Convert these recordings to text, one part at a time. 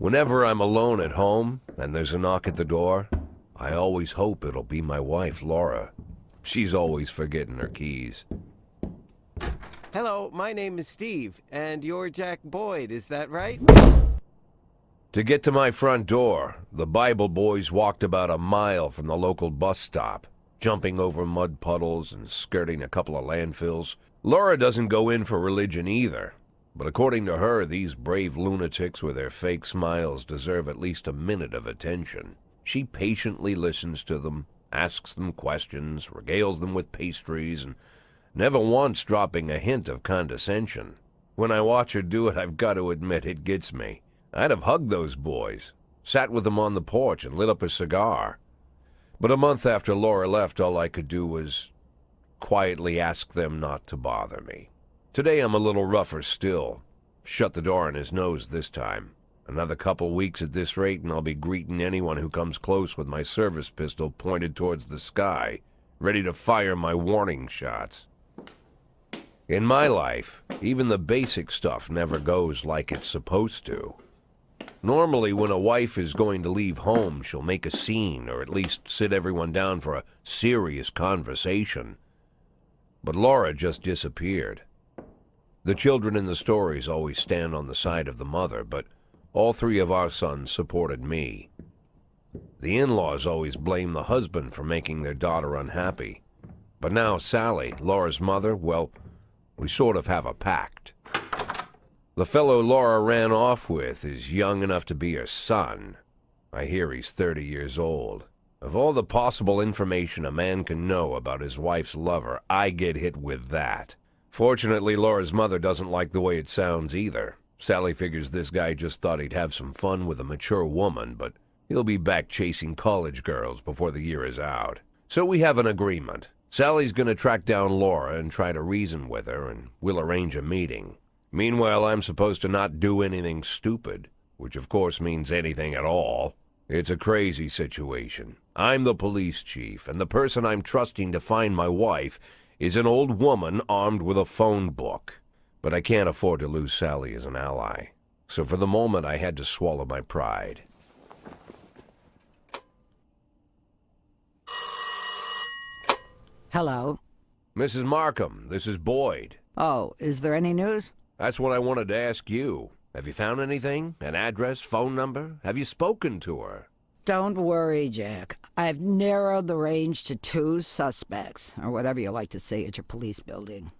Whenever I'm alone at home and there's a knock at the door, I always hope it'll be my wife, Laura. She's always forgetting her keys. Hello, my name is Steve, and you're Jack Boyd, is that right? To get to my front door, the Bible boys walked about a mile from the local bus stop, jumping over mud puddles and skirting a couple of landfills. Laura doesn't go in for religion either, but according to her, these brave lunatics with their fake smiles deserve at least a minute of attention. She patiently listens to them, asks them questions, regales them with pastries, and never once dropping a hint of condescension. When I watch her do it, I've got to admit it gets me. I'd have hugged those boys, sat with them on the porch, and lit up a cigar. But a month after Laura left, all I could do was quietly ask them not to bother me. Today I'm a little rougher still. Shut the door on his nose this time. Another couple weeks at this rate, and I'll be greeting anyone who comes close with my service pistol pointed towards the sky, ready to fire my warning shots. In my life, even the basic stuff never goes like it's supposed to. Normally, when a wife is going to leave home, she'll make a scene, or at least sit everyone down for a serious conversation. But Laura just disappeared. The children in the stories always stand on the side of the mother, but all three of our sons supported me. The in-laws always blame the husband for making their daughter unhappy. But now Sally, Laura's mother, well, we sort of have a pact. The fellow Laura ran off with is young enough to be her son. I hear he's 30 years old. Of all the possible information a man can know about his wife's lover, I get hit with that. Fortunately, Laura's mother doesn't like the way it sounds either. Sally figures this guy just thought he'd have some fun with a mature woman, but he'll be back chasing college girls before the year is out. So we have an agreement. Sally's going to track down Laura and try to reason with her, and we'll arrange a meeting. Meanwhile, I'm supposed to not do anything stupid, which of course means anything at all. It's a crazy situation. I'm the police chief, and the person I'm trusting to find my wife is an old woman armed with a phone book. But I can't afford to lose Sally as an ally. So for the moment, I had to swallow my pride. Hello. Mrs. Markham, this is Boyd. Oh, is there any news? That's what I wanted to ask you. Have you found anything? An address, phone number? Have you spoken to her? Don't worry, Jack. I've narrowed the range to 2 suspects, or whatever you like to say at your police building.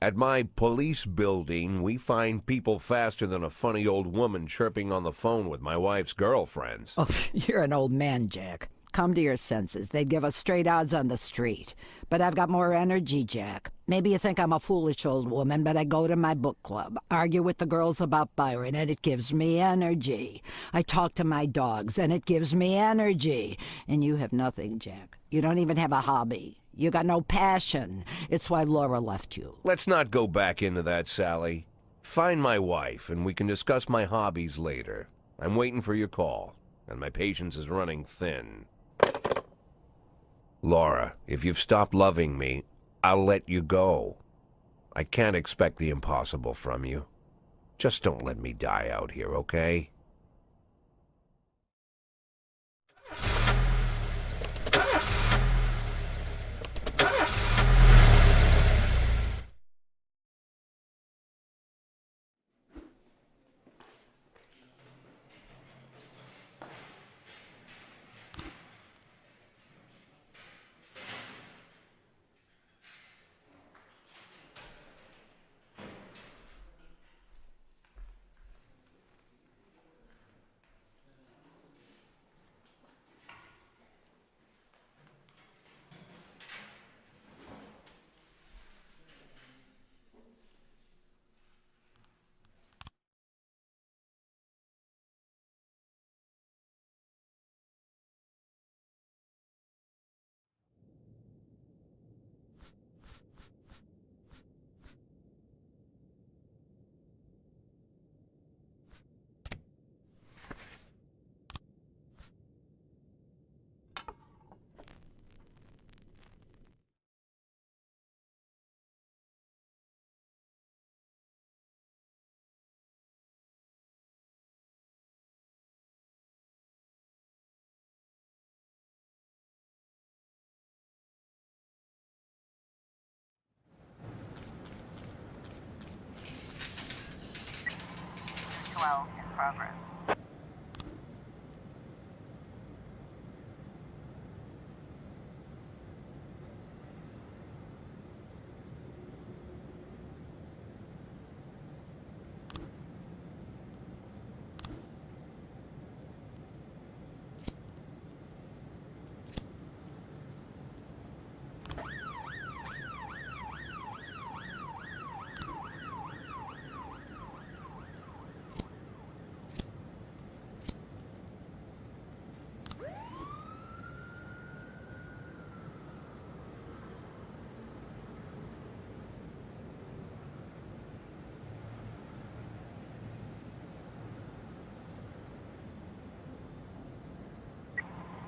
At my police building, we find people faster than a funny old woman chirping on the phone with my wife's girlfriends. Oh, you're an old man, Jack. Come to your senses. They'd give us straight odds on the street. But I've got more energy, Jack. Maybe you think I'm a foolish old woman, but I go to my book club, argue with the girls about Byron, and it gives me energy. I talk to my dogs, and it gives me energy. And you have nothing, Jack. You don't even have a hobby. You got no passion. It's why Laura left you. Let's not go back into that, Sally. Find my wife, and we can discuss my hobbies later. I'm waiting for your call, and my patience is running thin. Laura, if you've stopped loving me, I'll let you go. I can't expect the impossible from you. Just don't let me die out here, okay? 212 in progress.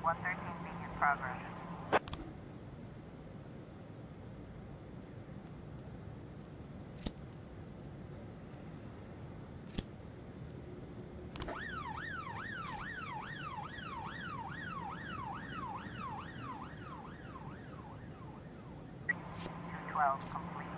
One 13B in progress. Two 12 complete.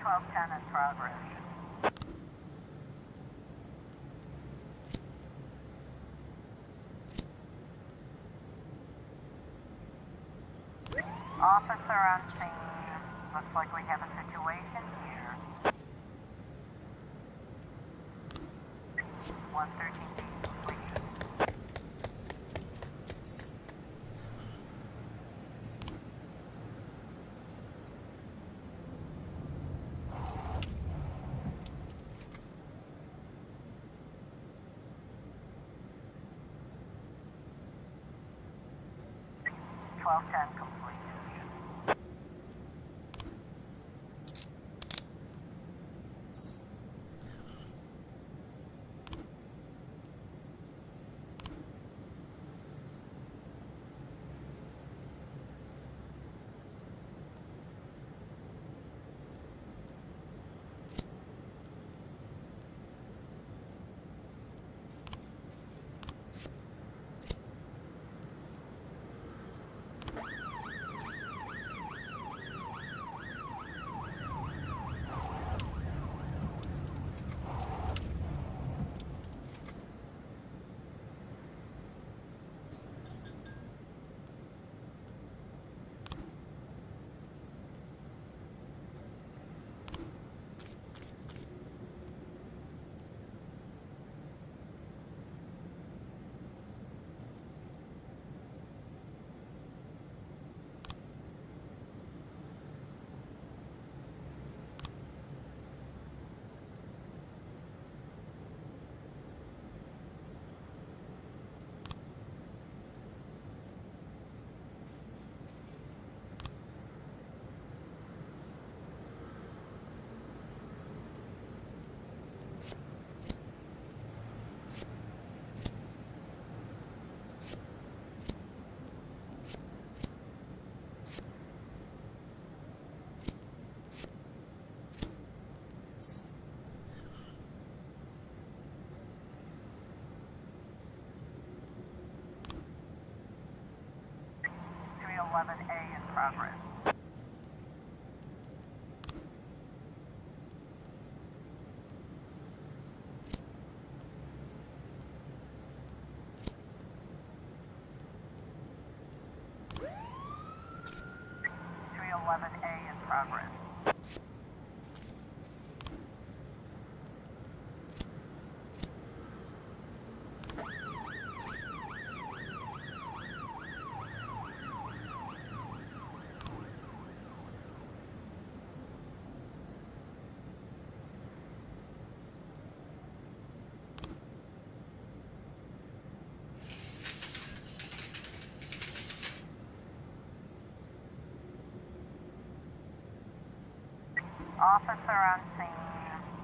Twelve 10 in progress. Officer on scene. Looks like we have a situation here. 113B complete. Twelve 10 complete. Three 11A in progress. Three 11A in progress. Officer on scene.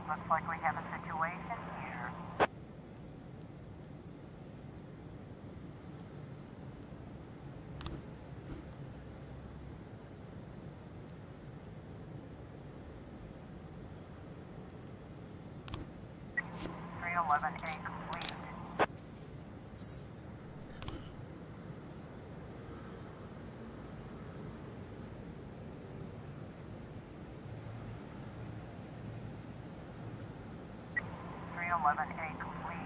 Looks like we have a situation here. (311A) complete. (311A) complete.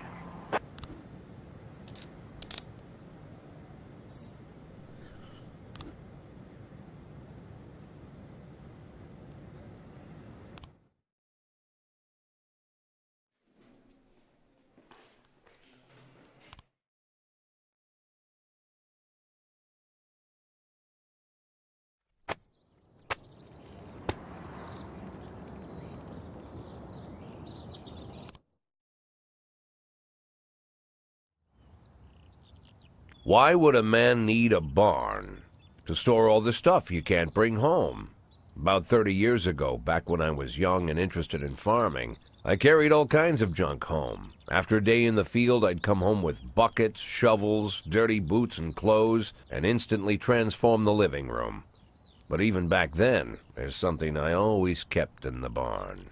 Why would a man need a barn? To store all the stuff you can't bring home. About 30 years ago, back when I was young and interested in farming, I carried all kinds of junk home. After a day in the field, I'd come home with buckets, shovels, dirty boots and clothes, and instantly transform the living room. But even back then, there's something I always kept in the barn.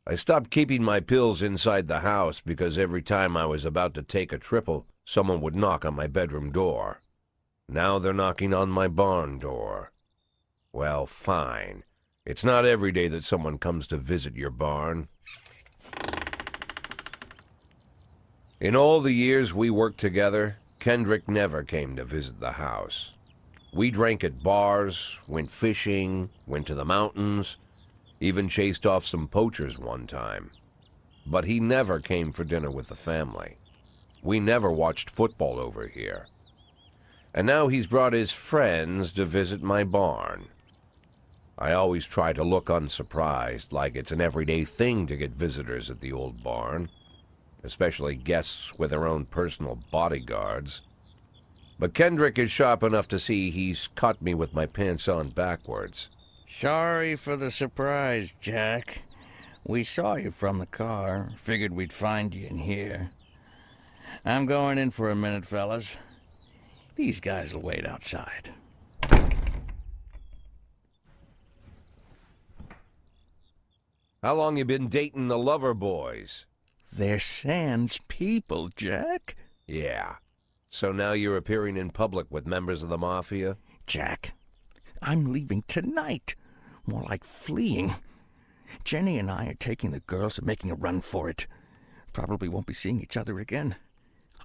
I stopped keeping my pills inside the house because every time I was about to take a triple, someone would knock on my bedroom door. Now they're knocking on my barn door. Well, fine. It's not every day that someone comes to visit your barn. In all the years we worked together, Kendrick never came to visit the house. We drank at bars, went fishing, went to the mountains, even chased off some poachers one time. But he never came for dinner with the family. We never watched football over here. And now he's brought his friends to visit my barn. I always try to look unsurprised, like it's an everyday thing to get visitors at the old barn, especially guests with their own personal bodyguards. But Kendrick is sharp enough to see he's caught me with my pants on backwards. Sorry for the surprise, Jack. We saw you from the car. Figured we'd find you in here. I'm going in for a minute, fellas. These guys will wait outside. How long you been dating the lover boys? They're Sans people, Jack. Yeah. So now you're appearing in public with members of the Mafia? Jack, I'm leaving tonight. More like fleeing. Jenny and I are taking the girls and making a run for it. Probably won't be seeing each other again.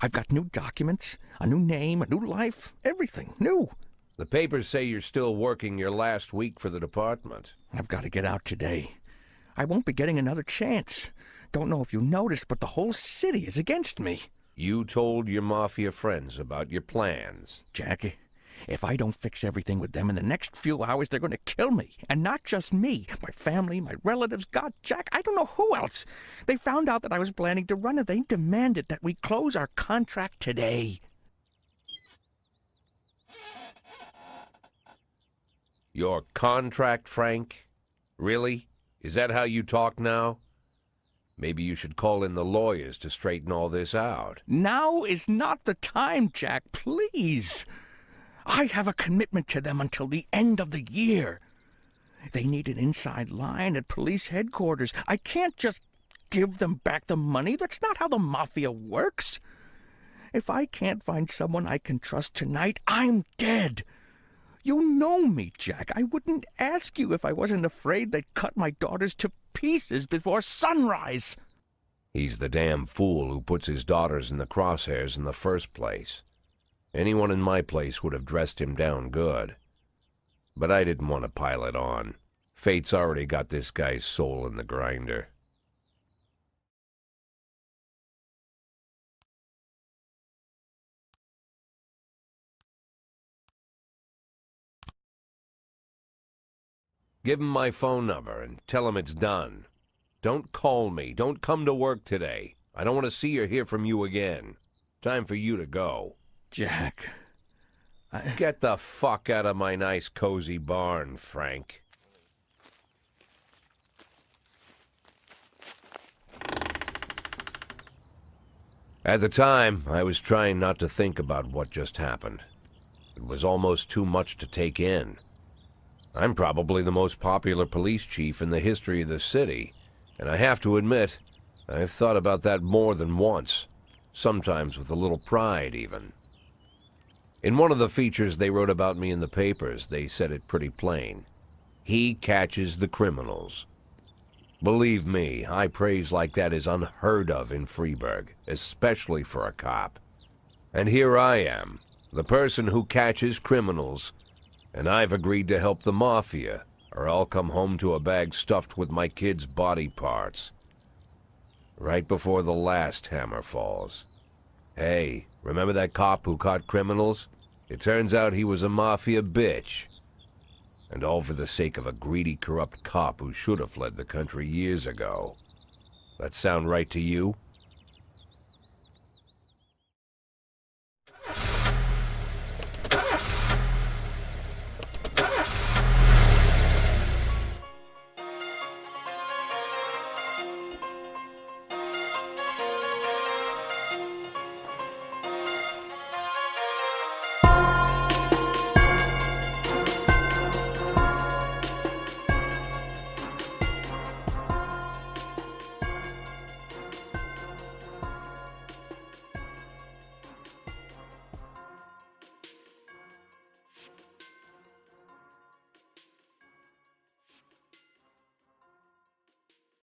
I've got new documents, a new name, a new life, everything new. The papers say you're still working your last week for the department. I've got to get out today. I won't be getting another chance. Don't know if you noticed, but the whole city is against me. You told your Mafia friends about your plans. Jackie, if I don't fix everything with them in the next few hours, they're going to kill me. And not just me. My family, my relatives, God, Jack, I don't know who else. They found out that I was planning to run and they demanded that we close our contract today. Your contract, Frank? Really? Is that how you talk now? Maybe you should call in the lawyers to straighten all this out. Now is not the time, Jack, please. I have a commitment to them until the end of the year. They need an inside line at police headquarters. I can't just give them back the money. That's not how the Mafia works. If I can't find someone I can trust tonight, I'm dead. You know me, Jack. I wouldn't ask you if I wasn't afraid they'd cut my daughters to pieces before sunrise. He's the damn fool who puts his daughters in the crosshairs in the first place. Anyone in my place would have dressed him down good. But I didn't want to pile it on. Fate's already got this guy's soul in the grinder. Give him my phone number and tell him it's done. Don't call me. Don't come to work today. I don't want to see or hear from you again. Time for you to go. Jack, Get the fuck out of my nice cozy barn, Frank. At the time, I was trying not to think about what just happened. It was almost too much to take in. I'm probably the most popular police chief in the history of the city, and I have to admit, I've thought about that more than once, sometimes with a little pride even. In one of the features they wrote about me in the papers, they said it pretty plain. He catches the criminals. Believe me, high praise like that is unheard of in Freeburg, especially for a cop. And here I am, the person who catches criminals, and I've agreed to help the mafia, or I'll come home to a bag stuffed with my kids' body parts. Right before the last hammer falls. Hey, remember that cop who caught criminals? It turns out he was a mafia bitch. And all for the sake of a greedy, corrupt cop who should have fled the country years ago. That sound right to you?